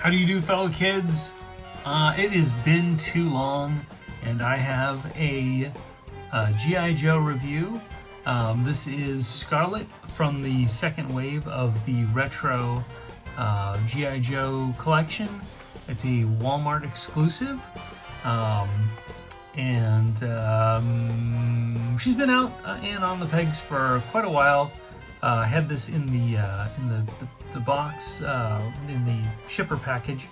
How do you do, fellow kids? It has been too long, and I have a G.I. Joe review. This is Scarlett from the second wave of the retro G.I. Joe collection. It's a Walmart exclusive, and she's been out and on the pegs for quite a while. I had this in the box, in the shipper package,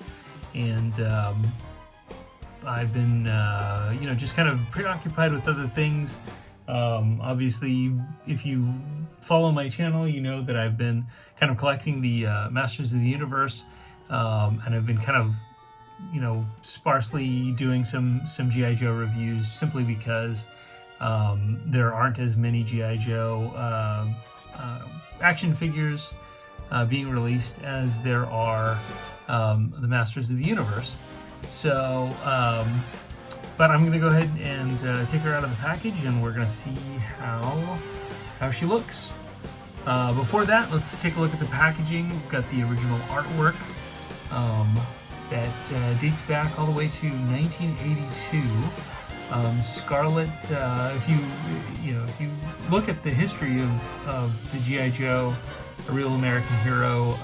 and I've been just kind of preoccupied with other things. Obviously, if you follow my channel, you know that I've been kind of collecting the Masters of the Universe, and I've been kind of sparsely doing some G.I. Joe reviews, simply because there aren't as many G.I. Joe action figures being released as there are the Masters of the Universe. So, but I'm going to go ahead and take her out of the package, and we're going to see how she looks. Before that, let's take a look at the packaging. We've got the original artwork that dates back all the way to 1982. Scarlett, if you look at the history of the G.I. Joe, a real American hero,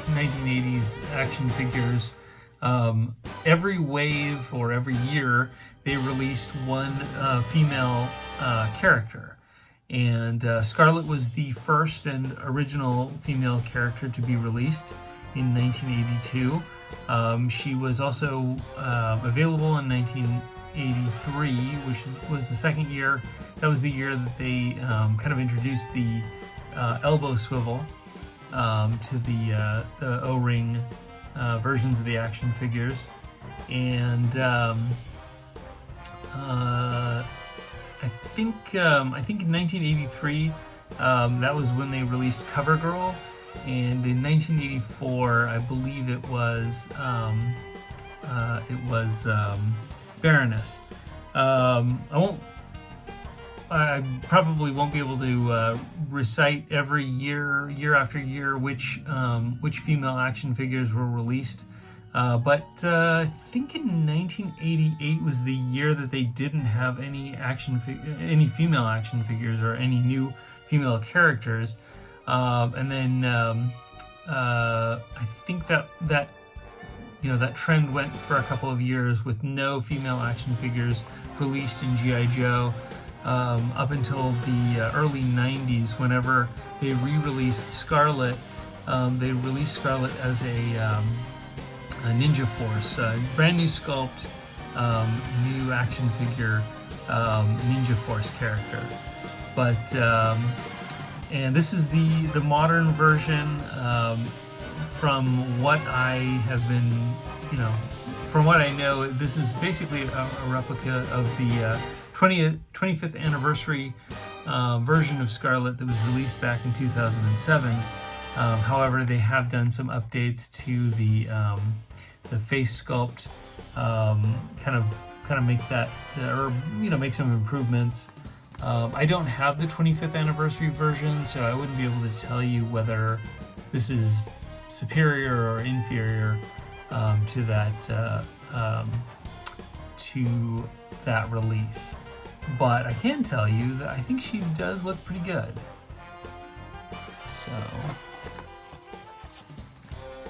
1980s action figures, every wave or every year they released one female character, and Scarlett was the first and original female character to be released in 1982. She was also available in 1983, which was the second year. That was the year that they kind of introduced the elbow swivel to the O-ring versions of the action figures, and I think in 1983 that was when they released CoverGirl. And in 1984, I believe it was Baroness. I probably won't be able to recite every year after year which female action figures were released, but I think in 1988 was the year that they didn't have any female action figures or any new female characters. And then I think that trend went for a couple of years with no female action figures released in G.I. Joe, up until the early 90s, whenever they re-released Scarlett. They released Scarlett as a Ninja Force, brand new sculpt, new action figure, Ninja Force character. But and this is the modern version. From what I have been, from what I know, this is basically a replica of the 25th anniversary version of Scarlett that was released back in 2007. However, they have done some updates to the face sculpt, kind of make that, or make some improvements. I don't have the 25th anniversary version, so I wouldn't be able to tell you whether this is superior or inferior to that release. But I can tell you that I think she does look pretty good. So,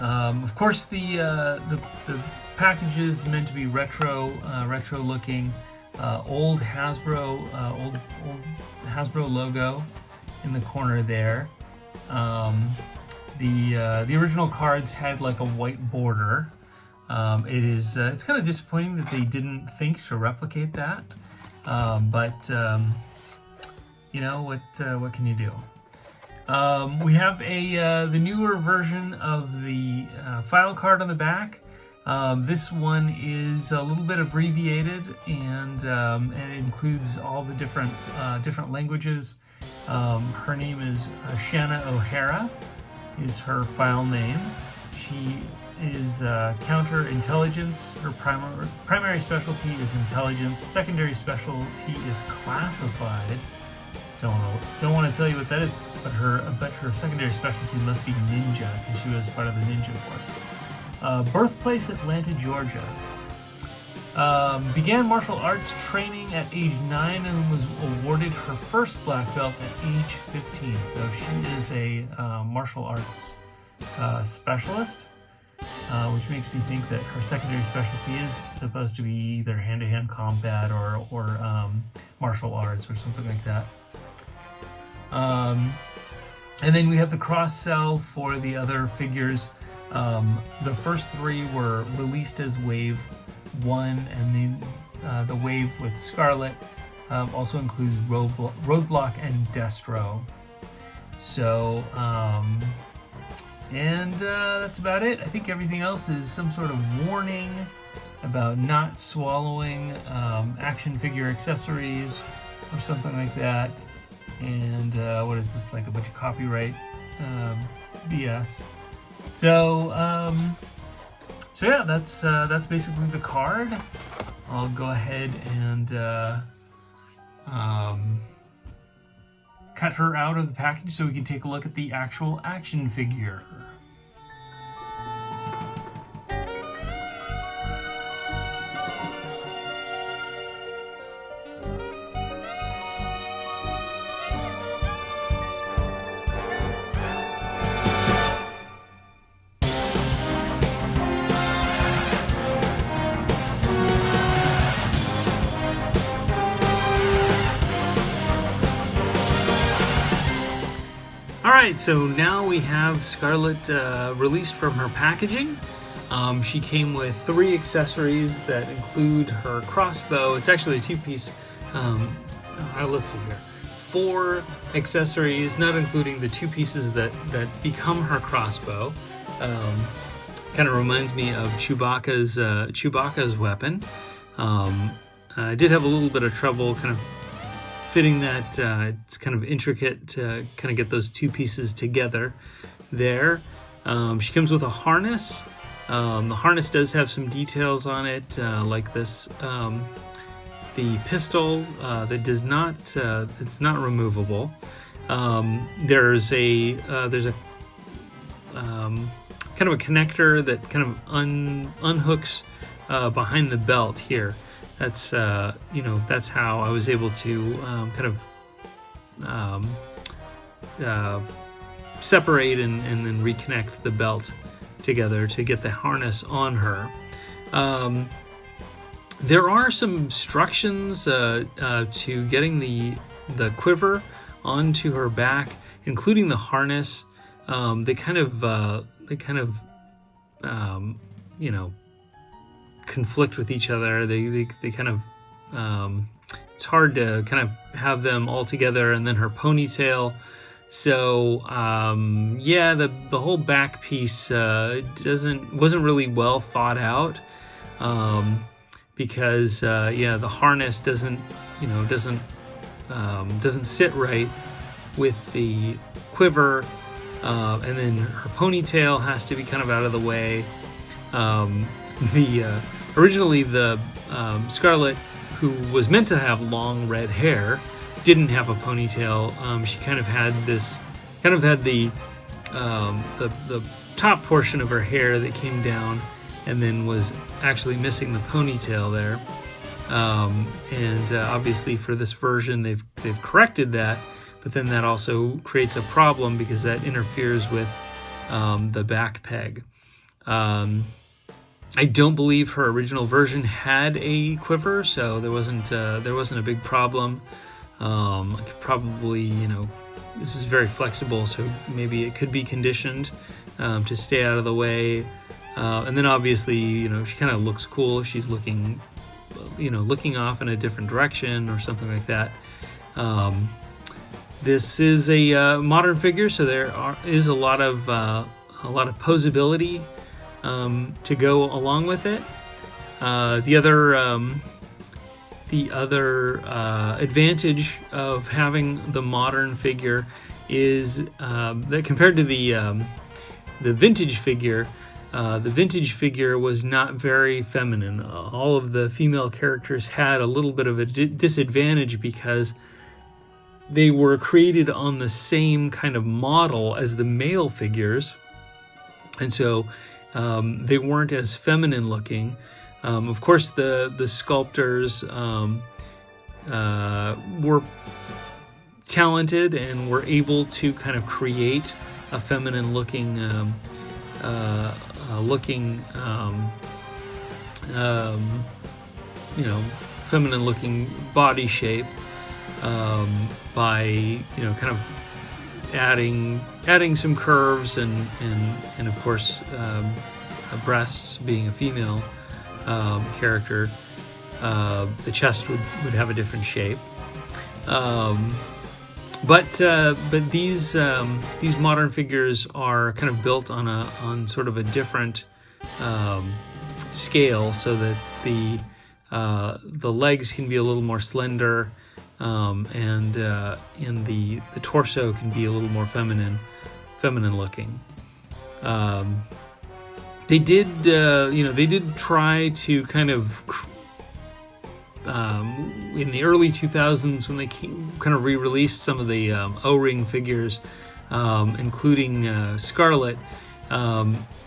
of course, the package is meant to be retro looking. Old Hasbro logo in the corner there. The original cards had like a white border. It's kind of disappointing that they didn't think to replicate that. But what can you do? We have the newer version of the file card on the back. This one is a little bit abbreviated, and it includes all the different languages. Her name is Shanna O'Hara, is her file name. She is counterintelligence. Her primary specialty is intelligence. Secondary specialty is classified. Don't want to tell you what that is, but her secondary specialty must be ninja, because she was part of the ninja force. Birthplace Atlanta, Georgia. Began martial arts training at age 9 and was awarded her first black belt at age 15. So she is a martial arts specialist, which makes me think that her secondary specialty is supposed to be either hand-to-hand combat or martial arts or something like that. And then we have the cross-sell for the other figures. The first 3 were released as Wave 1, and then the Wave with Scarlett also includes Roadblock and Destro. So, that's about it. I think everything else is some sort of warning about not swallowing action figure accessories or something like that. And what is this, like a bunch of copyright BS? So yeah, that's basically the card. I'll go ahead and cut her out of the package so we can take a look at the actual action figure. Alright, so now we have Scarlett released from her packaging. She came with 3 accessories that include her crossbow. It's actually a 2-piece, let's see here. 4 accessories, not including the 2 pieces that become her crossbow. Kind of reminds me of Chewbacca's weapon. I did have a little bit of trouble kind of fitting that. It's kind of intricate to kind of get those 2 pieces together there. She comes with a harness. The harness does have some details on it, like this. The pistol that does not, it's not removable. There's a kind of a connector that kind of unhooks behind the belt here. That's that's how I was able to separate and then reconnect the belt together to get the harness on her. There are some instructions to getting the quiver onto her back, including the harness. They kind of conflict with each other. They kind of it's hard to kind of have them all together, and then her ponytail. So yeah, the whole back piece wasn't really well thought out, because the harness doesn't sit right with the quiver, and then her ponytail has to be kind of out of the way. Originally the Scarlett, who was meant to have long red hair, didn't have a ponytail. She kind of had the top portion of her hair that came down, and then was actually missing the ponytail there. And obviously for this version they've corrected that, but then that also creates a problem because that interferes with the back peg. I don't believe her original version had a quiver, so there wasn't a big problem. I could probably, this is very flexible, so maybe it could be conditioned to stay out of the way. And then obviously, she kind of looks cool. She's looking off in a different direction or something like that. This is a modern figure, so there is a lot of posability to go along with it. The other advantage of having the modern figure is that compared to the vintage figure, the vintage figure was not very feminine. All of the female characters had a little bit of a disadvantage because they were created on the same kind of model as the male figures, and so they weren't as feminine looking. Of course, the sculptors were talented and were able to kind of create a feminine looking feminine looking body shape by kind of adding some curves and of course breasts being a female character. The chest would have a different shape. But these modern figures are kind of built on sort of a different scale, so that the legs can be a little more slender, and the torso can be a little more feminine looking. They did try to kind of in the early 2000s, when they kind of re-released some of the O-ring figures, including Scarlett,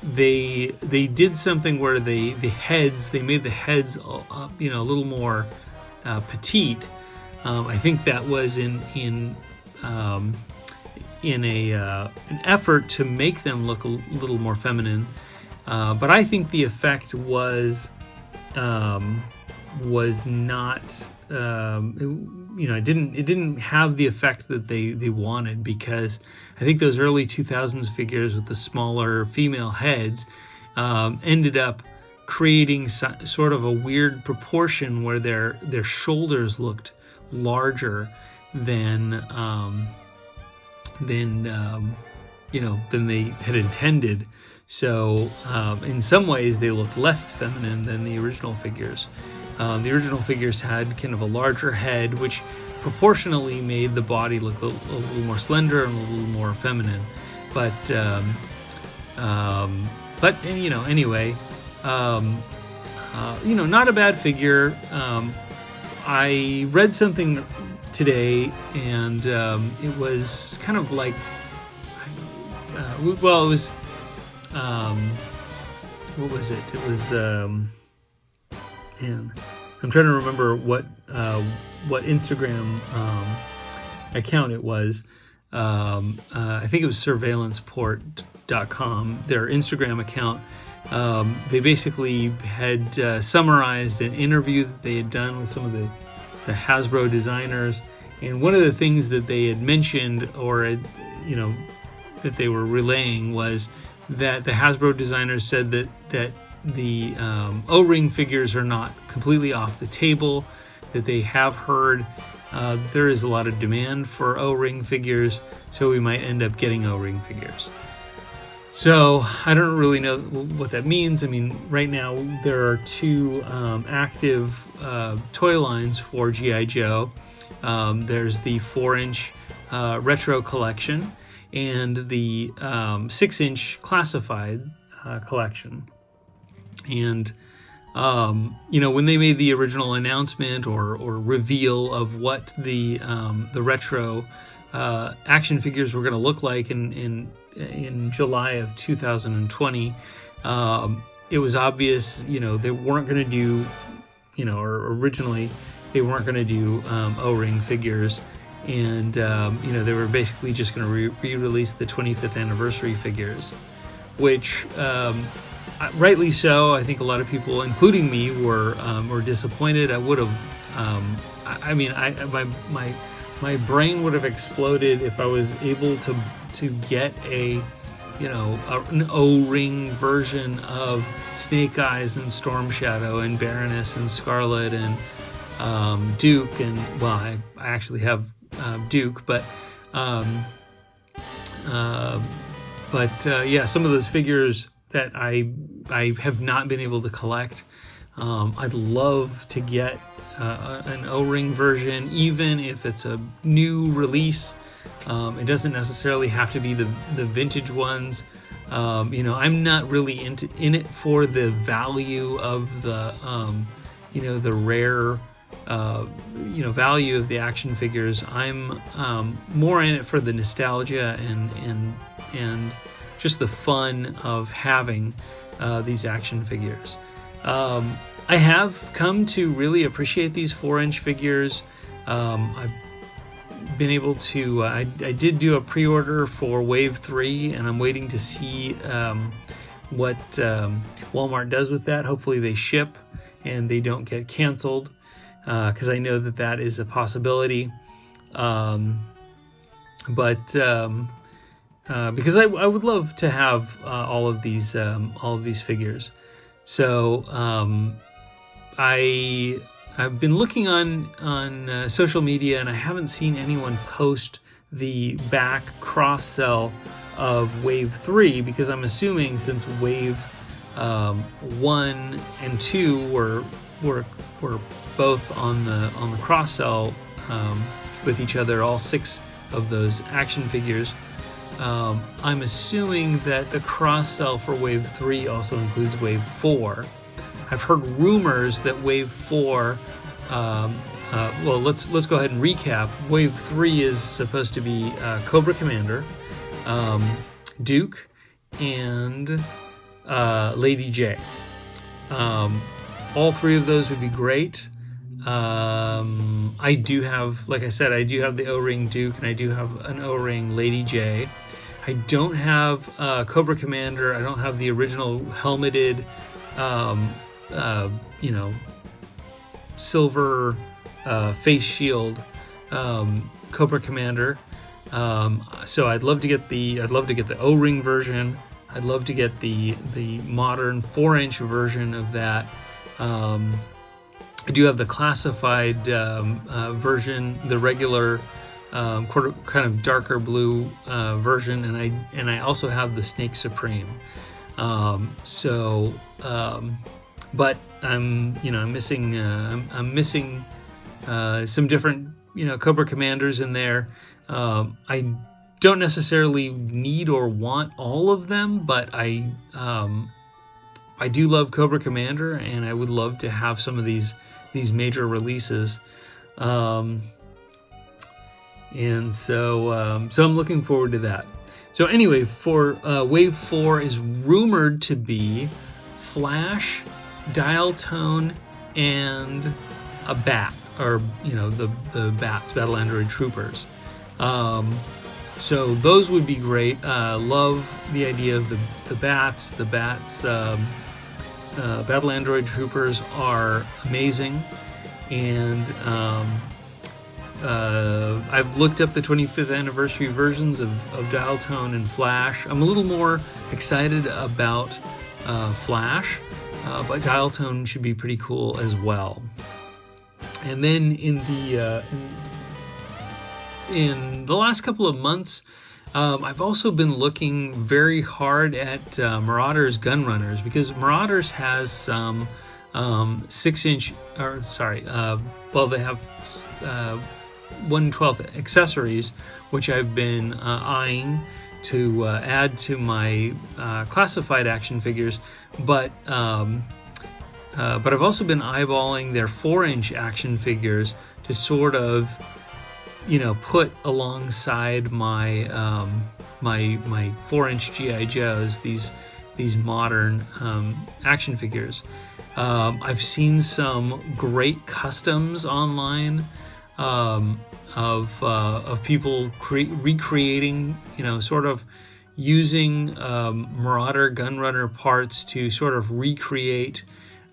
they did something where they made the heads a little more petite. I think that was in an effort to make them look a little more feminine, but I think the effect was not it didn't have the effect that they wanted, because I think those early 2000s figures with the smaller female heads ended up creating sort of a weird proportion where their shoulders looked larger than they had intended. So in some ways they looked less feminine than the original figures. The original figures had kind of a larger head, which proportionally made the body look a little more slender and a little more feminine. But anyway, not a bad figure. I read something today, and it was kind of like, it was, what was it? It was, man, I'm trying to remember what Instagram account it was. I think it was surveillanceport.com, their Instagram account. They basically had summarized an interview that they had done with some of the Hasbro designers, and one of the things that they had mentioned, or that they were relaying, was that the Hasbro designers said that the O-ring figures are not completely off the table, that they have heard there is a lot of demand for O-ring figures, so we might end up getting O-ring figures. So I don't really know what that means. I mean, right now there are two active toy lines for G.I. Joe. There's the 4-inch retro collection and the 6-inch classified collection. And when they made the original announcement or reveal of what the retro action figures were going to look like in July of 2020, it was obvious, they weren't going to do, or originally they weren't going to do O-ring figures, and they were basically just going to re-release the 25th anniversary figures, which rightly so. I think a lot of people, including me, were disappointed. I would have, my brain would have exploded if I was able to get an O-ring version of Snake Eyes and Storm Shadow and Baroness and Scarlett and Duke, and I actually have Duke, but some of those figures that I have not been able to collect. I'd love to get an O-ring version, even if it's a new release. It doesn't necessarily have to be the vintage ones. I'm not really in it for the value of the the rare value of the action figures. I'm more in it for the nostalgia and just the fun of having these action figures. I have come to really appreciate these 4-inch figures. I've been able to, I did do a pre-order for Wave 3, and I'm waiting to see what Walmart does with that. Hopefully they ship and they don't get canceled, because I know that is a possibility. Because I would love to have all of these figures. So I've been looking on social media, and I haven't seen anyone post the back cross sell of Wave 3, because I'm assuming since Wave 1 and 2 were both on the cross sell with each other, all 6 of those action figures. I'm assuming that the cross sell for Wave 3 also includes Wave 4. I've heard rumors that Wave 4, well, let's go ahead and recap. Wave 3 is supposed to be Cobra Commander, Duke, and Lady J. All 3 of those would be great. I do have, like I said, I do have the O-ring Duke, and I do have an O-ring Lady J. I don't have Cobra Commander. I don't have the original helmeted, silver face shield Cobra Commander. So I'd love to get the O-ring version. I'd love to get the modern 4-inch version of that. I do have the classified version, the regular kind of darker blue version, and I also have the Snake Supreme. But I'm missing some different Cobra Commanders in there. I don't necessarily need or want all of them, but I do love Cobra Commander, and I would love to have some of these major releases. And so I'm looking forward to that. So anyway, for Wave 4 is rumored to be Flash, Dial Tone, and a Bat, or the Bats, Battle Android Troopers. So those would be great. Love the idea of the Bats. The Bats, Battle Android Troopers are amazing, and I've looked up the 25th anniversary versions of Dial Tone and Flash. I'm a little more excited about Flash, but Dial Tone should be pretty cool as well. And then in the last couple of months, I've also been looking very hard at Marauders Gunrunners, because Marauders has some 6-inch, they have 1/12 accessories, which I've been eyeing to add to my classified action figures, but I've also been eyeballing their 4-inch action figures to sort of put alongside my my 4-inch GI Joes, these modern action figures. I've seen some great customs online of people recreating, sort of using Marauder Gunrunner parts to sort of recreate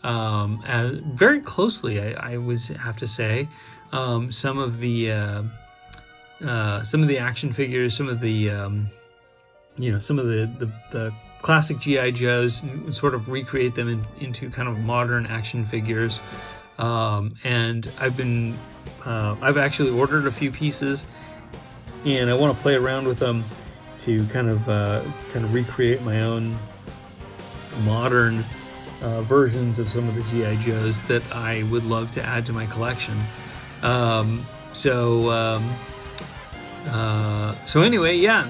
very closely, I would have to say, some of the action figures, some of the classic GI Joes, and sort of recreate them into kind of modern action figures. And I've actually ordered a few pieces, and I want to play around with them to kind of recreate my own modern versions of some of the GI Joes that I would love to add to my collection. So anyway, yeah,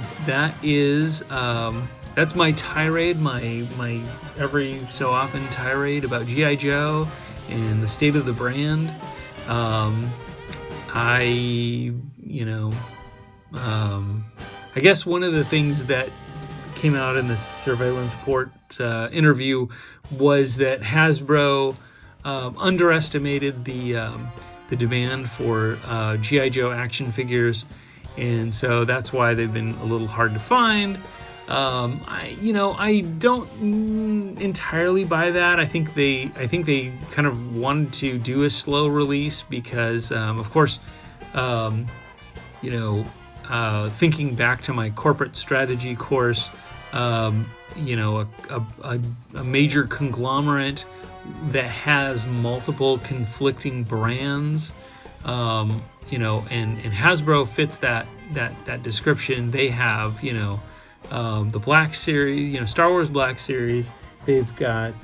that's my tirade, my every so often tirade about GI Joe and the state of the brand. I, you know, I guess one of the things that came out in the Surveillance Port interview was that Hasbro underestimated the demand for G.I. Joe action figures, and so that's why they've been a little hard to find. I don't entirely buy that. I think they kind of wanted to do a slow release because, of course, thinking back to my corporate strategy course, a major conglomerate that has multiple conflicting brands, and Hasbro fits that description. They have, the Black Series, Star Wars Black Series. They've got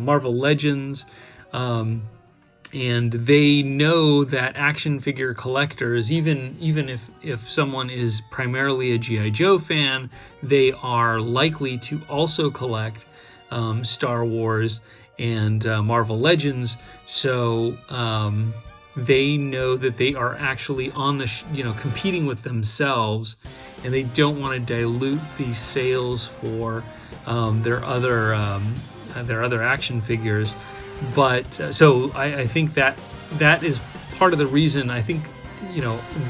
Marvel Legends, and they know that action figure collectors, even if someone is primarily a G.I. Joe fan, they are likely to also collect Star Wars and Marvel Legends. So they know that they are actually on the competing with themselves, and they don't want to dilute these sales for their other action figures. But so I think that is part of the reason. I think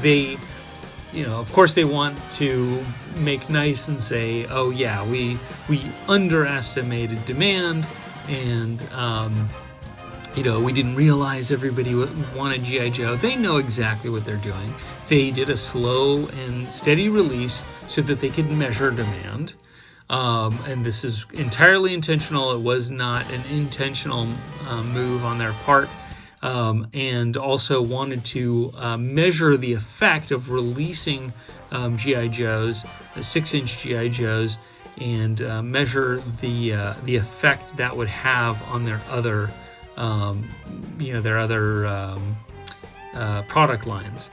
they of course they want to make nice and say, oh yeah, we underestimated demand, and we didn't realize everybody wanted G.I. Joe. They know exactly what they're doing. They did a slow and steady release so that they could measure demand. And this is entirely intentional. It was not an intentional move on their part. And also wanted to measure the effect of releasing G.I. Joes, 6-inch G.I. Joes, and measure the effect that would have on their other product lines.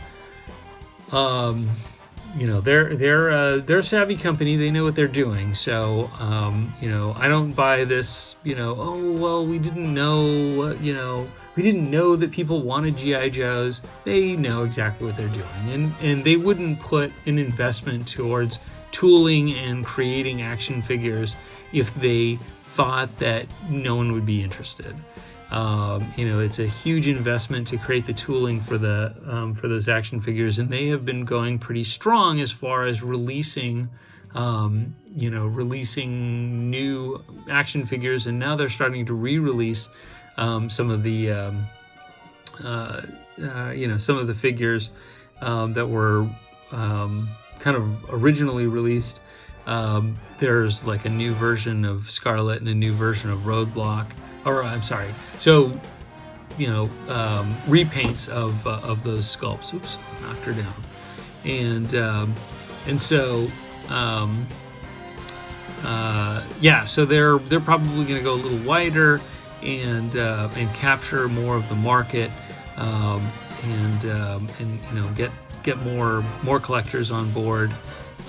They're a savvy company. They know what they're doing. So I don't buy this. Oh well, we didn't know. We didn't know that people wanted G.I. Joes. They know exactly what they're doing, and they wouldn't put an investment towards tooling and creating action figures if they thought that no one would be interested. It's a huge investment to create the tooling for those action figures, and they have been going pretty strong as far as releasing new action figures, and now they're starting to re-release some of the figures that were kind of originally released. There's like a new version of Scarlett and a new version of Roadblock. Or I'm sorry. So, repaints of those sculpts. Oops, knocked her down. So they're probably going to go a little wider and capture more of the market, and get more collectors on board.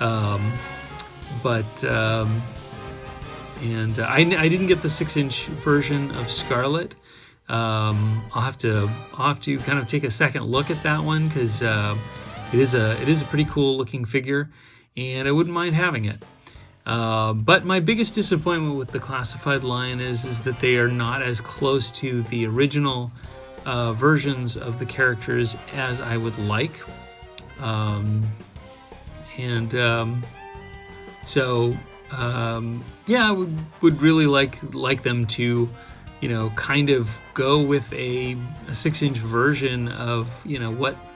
I didn't get the 6-inch version of Scarlett. I'll have to kind of take a second look at that one, because it is a pretty cool looking figure, and I wouldn't mind having it. But my biggest disappointment with the classified line is that they are not as close to the original versions of the characters as I would like. I would really like them to, kind of go with a 6-inch version of,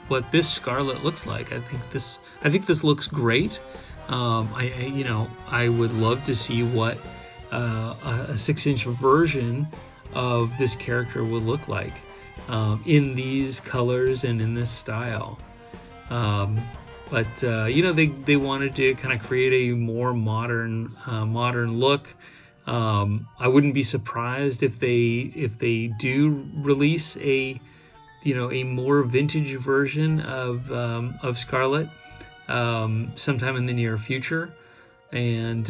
what this Scarlett looks like. I think this looks great. I would love to see what a 6-inch version of this character would look like in these colors and in this style. But they wanted to kind of create a more modern look. I wouldn't be surprised if they do release a more vintage version of Scarlett sometime in the near future. And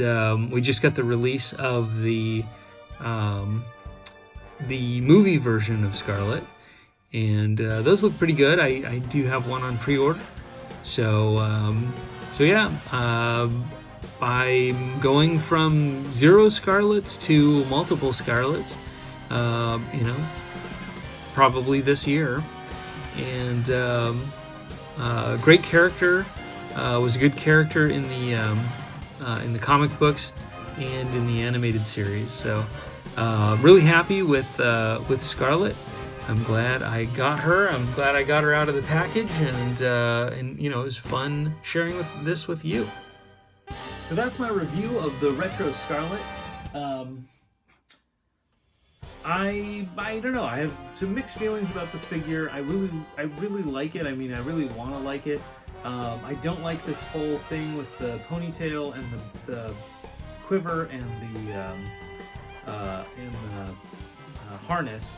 we just got the release of the movie version of Scarlett. and those look pretty good. I do have one on pre-order, so yeah. I'm going from 0 Scarlets to multiple Scarlets, probably this year. And great character, was a good character in the comic books and in the animated series. So really happy with Scarlett. I'm glad I got her. I'm glad I got her out of the package, and it was fun sharing this with you. So that's my review of the Retro Scarlett. I don't know. I have some mixed feelings about this figure. I really like it. I mean, I really want to like it. I don't like this whole thing with the ponytail and the quiver and the harness.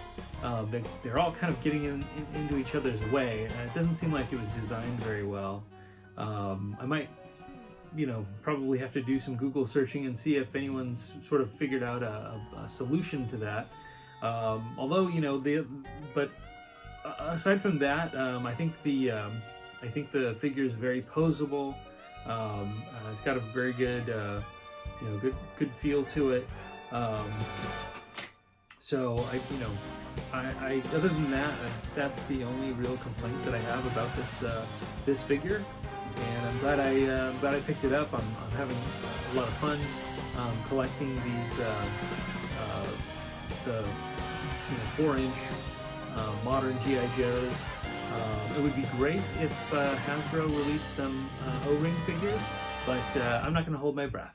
They're all kind of getting into each other's way, and it doesn't seem like it was designed very well. I might, probably have to do some Google searching and see if anyone's sort of figured out a solution to that. But aside from that, I think the figure is very posable. It's got a very good, good feel to it. So I other than that, that's the only real complaint that I have about this figure. And I'm glad I picked it up. I'm having a lot of fun collecting these the 4-inch modern G.I. Joes. It would be great if Hasbro released some O-ring figures, but I'm not going to hold my breath.